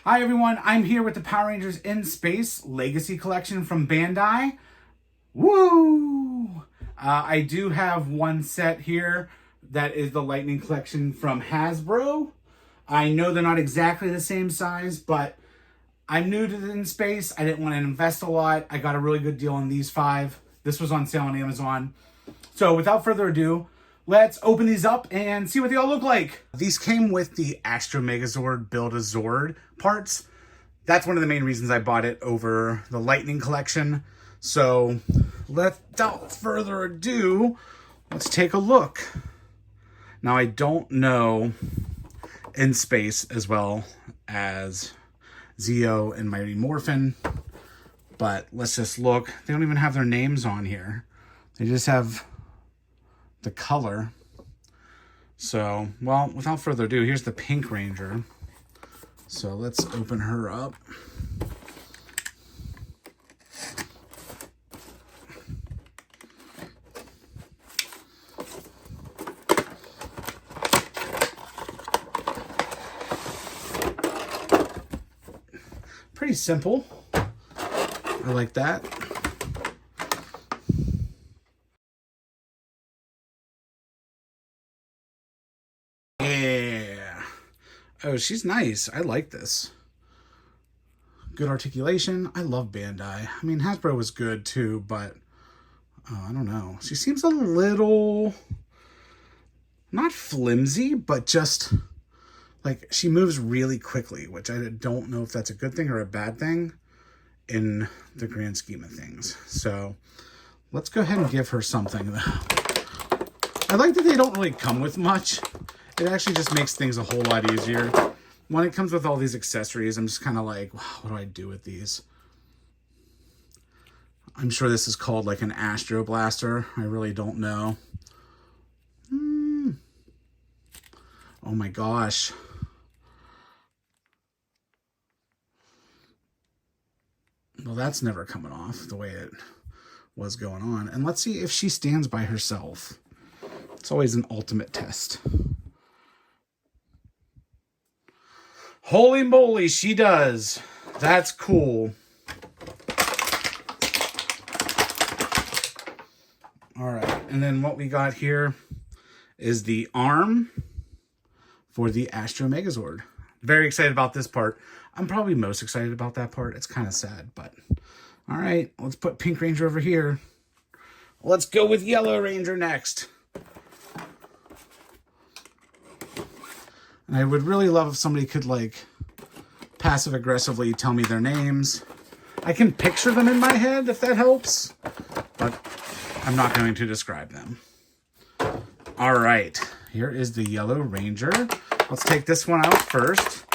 Hi everyone, I'm here with the Power Rangers in Space Legacy Collection from Bandai. Woo! I do have one set here that is the Lightning Collection from Hasbro. I know they're not exactly the same size, but I'm new to the in space. I didn't want to invest a lot. I got a really good deal on these 5. This was on sale on Amazon. So without further ado, let's open these up and see what they all look like. These came with the Astro Megazord Build-A-Zord parts. That's one of the main reasons I bought it over the Lightning Collection. So without further ado, let's take a look. Now I don't know in space as well as Zeo and Mighty Morphin, but let's just look. They don't even have their names on here. They just have the color. So, well, without further ado, here's the Pink Ranger. So let's open her up. Pretty simple. I like that. Yeah. Oh, she's nice. I like this. Good articulation. I love Bandai. I mean, Hasbro was good too, but I don't know. She seems a little, not flimsy, but just like she moves really quickly, which I don't know if that's a good thing or a bad thing in the grand scheme of things. So let's go ahead and give her something. I like that they don't really come with much. It actually just makes things a whole lot easier. When it comes with all these accessories, I'm just kind of like, wow, what do I do with these? I'm sure this is called like an Astro Blaster. I really don't know. Oh my gosh. Well, that's never coming off the way it was going on. And let's see if she stands by herself. It's always an ultimate test. Holy moly, she does. That's cool. All right, and then what we got here is the arm for the Astro Megazord. Very excited about this part. I'm probably most excited about that part. It's kind of sad, but all right, let's put Pink Ranger over here. Let's go with Yellow Ranger next. And I would really love if somebody could like passive aggressively tell me their names. I can picture them in my head if that helps, but I'm not going to describe them. All right, here is the Yellow Ranger. Let's take this one out first.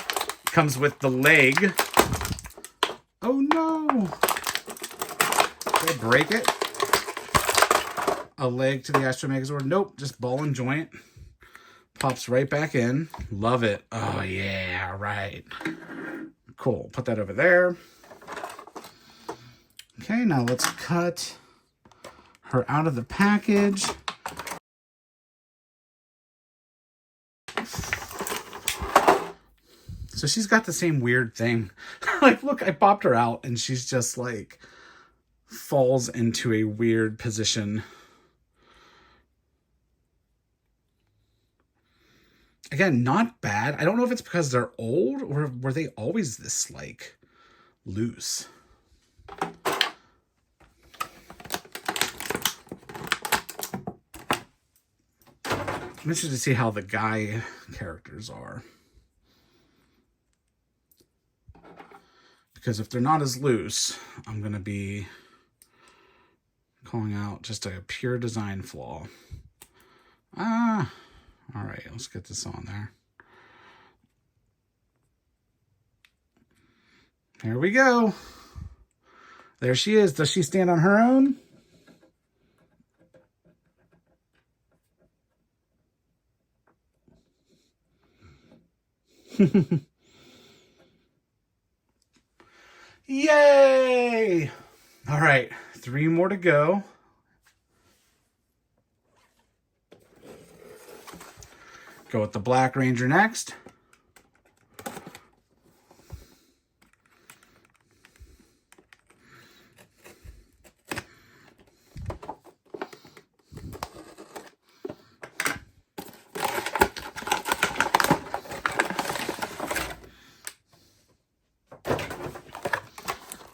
Comes with the leg. Oh no! Did I break it? A leg to the Astro Megazord? Nope, just ball and joint. Pops right back in. Love it. Oh yeah, right. Cool, put that over there. Okay, now let's cut her out of the package. So she's got the same weird thing. Like, look, I popped her out and she's just like falls into a weird position. Again, not bad. I don't know if it's because they're old or were they always this like loose. I'm interested to see how the guy characters are. Because if they're not as loose, I'm going to be calling out just a pure design flaw. All right, let's get this on there. There we go. There she is. Does she stand on her own? Yay! All right, 3 more to go. Go with the Black Ranger next.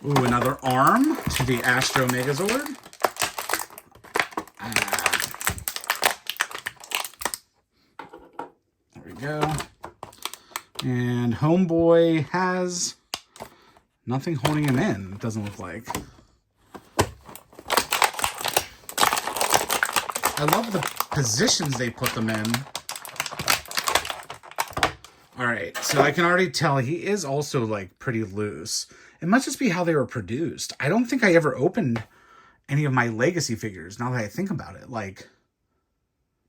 Ooh, another arm to the Astro Megazord. There we go. And Homeboy has nothing holding him in, it doesn't look like. I love the positions they put them in. Alright, so I can already tell he is also, like, pretty loose. It must just be how they were produced. I don't think I ever opened any of my Legacy figures, now that I think about it. Like,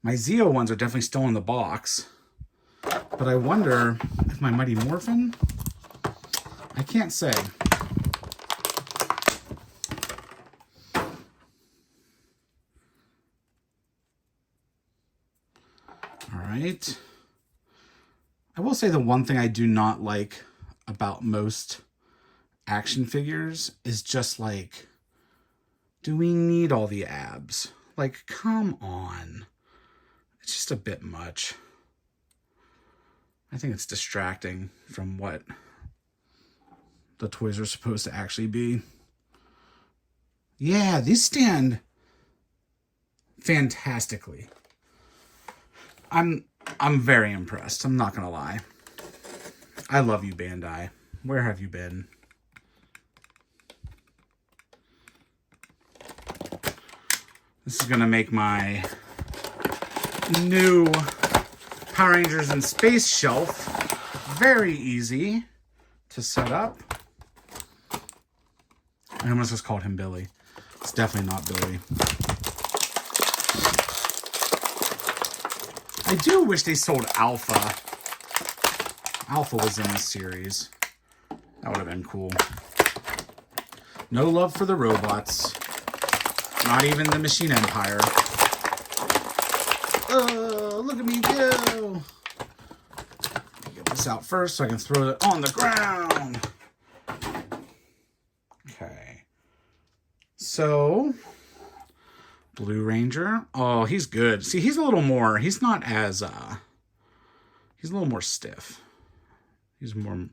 my Zeo ones are definitely still in the box. But I wonder if my Mighty Morphin... I can't say. Alright. I will say the one thing I do not like about most action figures is just like, do we need all the abs? Like, come on. It's just a bit much. I think it's distracting from what the toys are supposed to actually be. Yeah, these stand fantastically. I'm very impressed. I'm not gonna lie. I love you, Bandai. Where have you been? This is gonna make my new Power Rangers in Space shelf very easy to set up. I almost just called him Billy. It's definitely not Billy. I do wish they sold Alpha. Alpha was in this series. That would have been cool. No love for the robots. Not even the Machine Empire. Oh, look at me go. Get this out first so I can throw it on the ground. Okay. So... Blue Ranger. Oh, he's good. See, he's a little more... He's not as... He's a little more stiff. He's more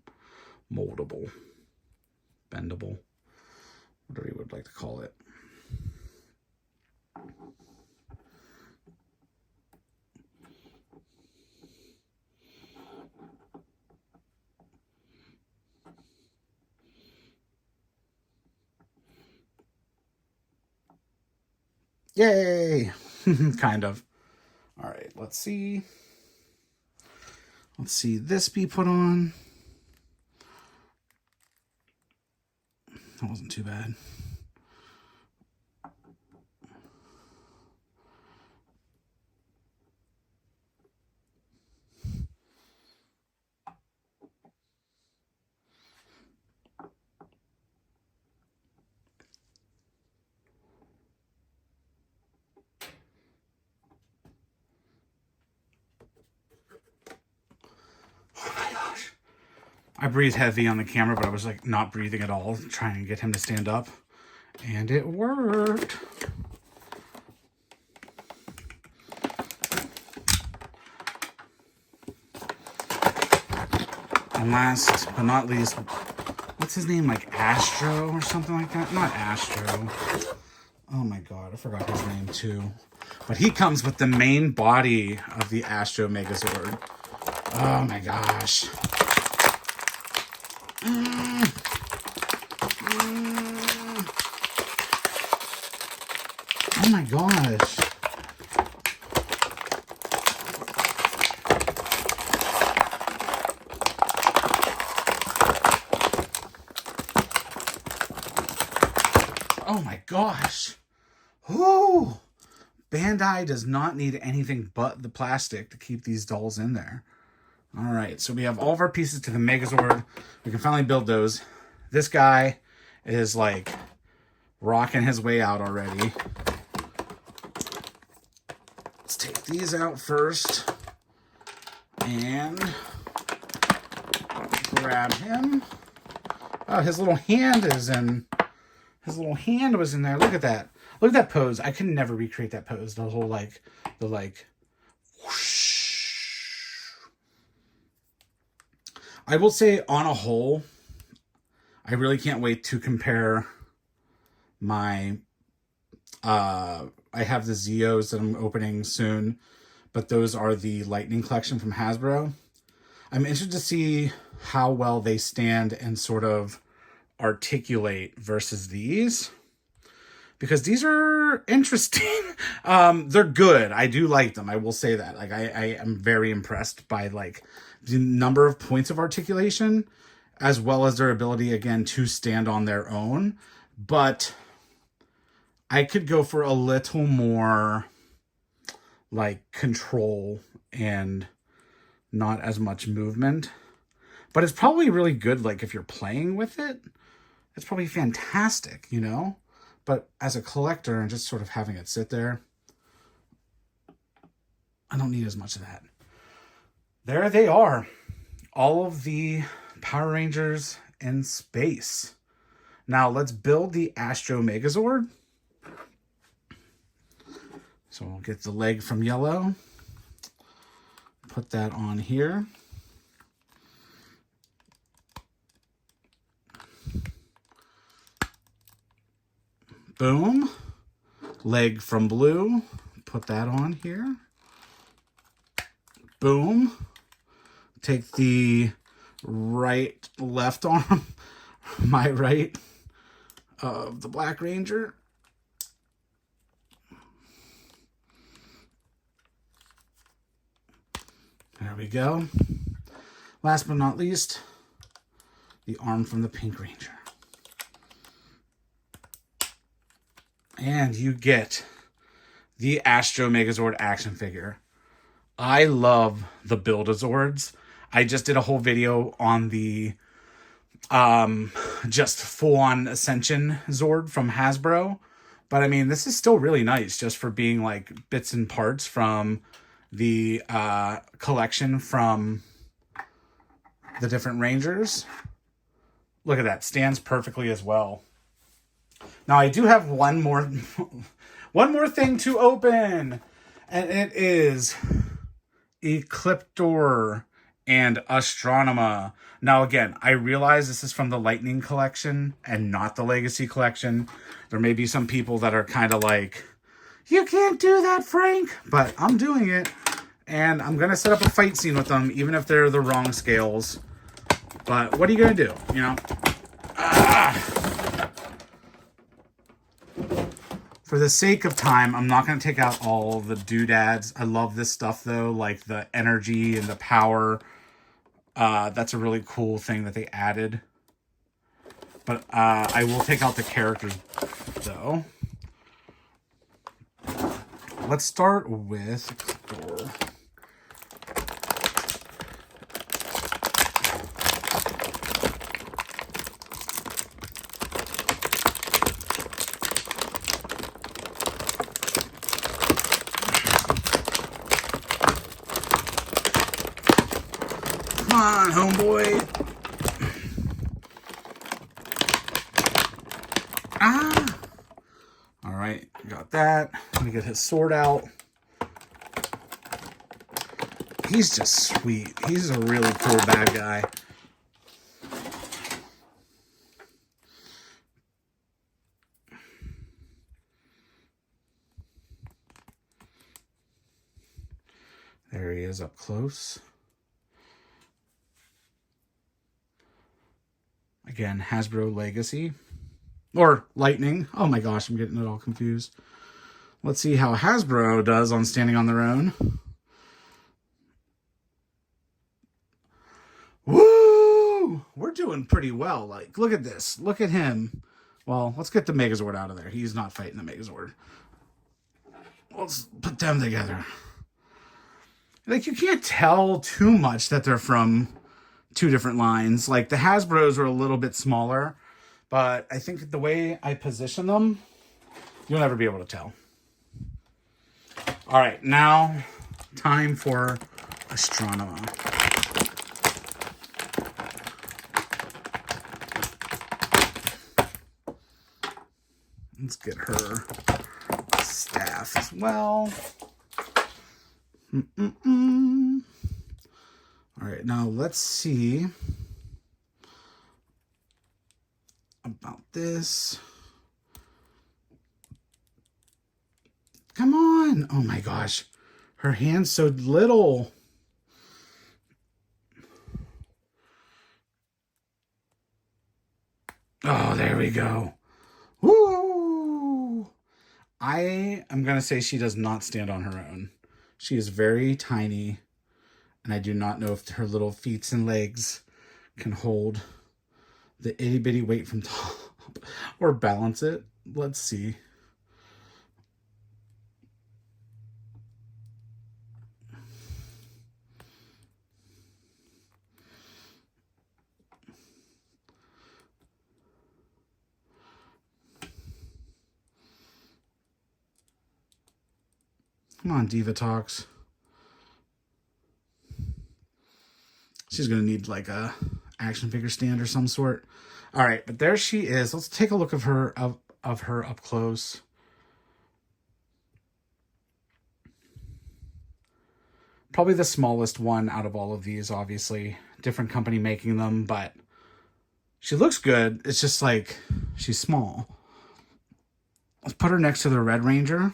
moldable. Bendable. Whatever you would like to call it. Yay! Kind of. All right, let's see. Let's see this be put on. That wasn't too bad. I breathed heavy on the camera, but I was like not breathing at all, trying to get him to stand up. And it worked. And last but not least, what's his name? Like Astro or something like that? Not Astro. Oh my god, I forgot his name too. But he comes with the main body of the Astro Megazord. Oh my gosh. Oh my gosh. Oh my gosh. Whoo! Bandai does not need anything but the plastic to keep these dolls in there. All right, so we have all of our pieces to the Megazord. We can finally build those. This guy is like rocking his way out already. Let's take these out first and grab him. Oh, his little hand is in. His little hand was in there. Look at that. Look at that pose. I could never recreate that pose. The whole whoosh. I will say on a whole, I really can't wait to compare my, I have the Zeos that I'm opening soon, but those are the Lightning Collection from Hasbro. I'm interested to see how well they stand and sort of articulate versus these, because these are interesting. They're good. I do like them. I will say that. Like, I am very impressed by like the number of points of articulation, as well as their ability, again, to stand on their own. But I could go for a little more like control and not as much movement. But it's probably really good, like, if you're playing with it. It's probably fantastic, you know? But as a collector and just sort of having it sit there, I don't need as much of that. There they are. All of the Power Rangers in space. Now let's build the Astro Megazord. So we'll get the leg from yellow. Put that on here. Boom. Leg from blue. Put that on here. Boom. Take the left arm, my right, of the Black Ranger. There we go. Last but not least, the arm from the Pink Ranger. And you get the Astro Megazord action figure. I love the Build-A-Zords. I just did a whole video on the just full-on Ascension Zord from Hasbro. But I mean, this is still really nice just for being like bits and parts from the collection from the different Rangers. Look at that. Stands perfectly as well. Now I do have one more thing to open, and it is Ecliptor and Astronema. Now again, I realize this is from the Lightning Collection and not the Legacy Collection. There may be some people that are kind of like, you can't do that, Frank, but I'm doing it. And I'm going to set up a fight scene with them, even if they're the wrong scales. But what are you going to do, you know? For the sake of time, I'm not going to take out all the doodads. I love this stuff, though, like the energy and the power. That's a really cool thing that they added. But I will take out the characters, though. Let's start with Ecliptor. Come on, homeboy. Ah! Alright, got that. Let me get his sword out. He's just sweet. He's a really cool bad guy. There he is up close. Again, Hasbro Legacy. Or Lightning. Oh my gosh, I'm getting it all confused. Let's see how Hasbro does on standing on their own. Woo! We're doing pretty well. Like, look at this. Look at him. Well, let's get the Megazord out of there. He's not fighting the Megazord. Let's put them together. Like, you can't tell too much that they're from two different lines. Like, the Hasbros are a little bit smaller, but I think the way I position them, you'll never be able to tell. All right, now time for Astronema. Let's get her staff as well. All right, now let's see about this. Come on. Oh my gosh. Her hand's so little. Oh, there we go. Woo! I am going to say she does not stand on her own. She is very tiny, and I do not know if her little feet and legs can hold the itty bitty weight from top or balance it. Let's see. Come on, Diva Talks. She's going to need like a action figure stand or some sort. All right, but there she is. Let's take a look of her up close. Probably the smallest one out of all of these, obviously. Different company making them, but she looks good. It's just like she's small. Let's put her next to the Red Ranger.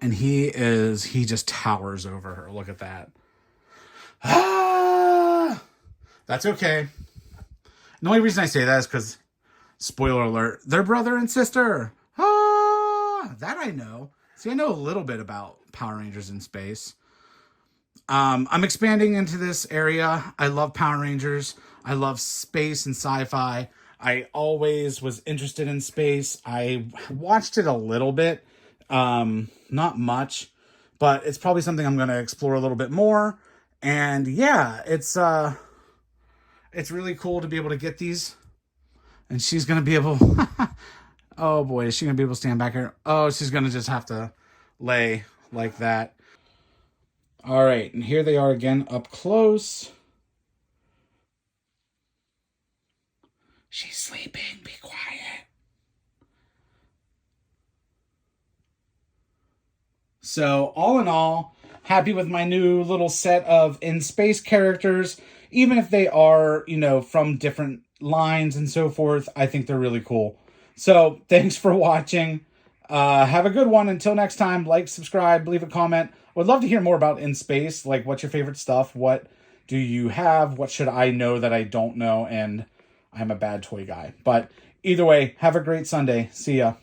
And he just towers over her. Look at that. Ah! That's okay. The only reason I say that is because, spoiler alert, they're brother and sister. Ah! That I know. See, I know a little bit about Power Rangers in space. I'm expanding into this area. I love Power Rangers. I love space and sci-fi. I always was interested in space. I watched it a little bit. Not much, but it's probably something I'm going to explore a little bit more. And yeah, it's really cool to be able to get these. And she's going to be able, oh boy, is she going to be able to stand back here? Oh, she's going to just have to lay like that. All right. And here they are again up close. She's sleeping. Be quiet. So all in all, happy with my new little set of in-space characters. Even if they are, from different lines and so forth, I think they're really cool. So thanks for watching. Have a good one. Until next time, like, subscribe, leave a comment. Would love to hear more about in-space. Like, what's your favorite stuff? What do you have? What should I know that I don't know? And I'm a bad toy guy. But either way, have a great Sunday. See ya.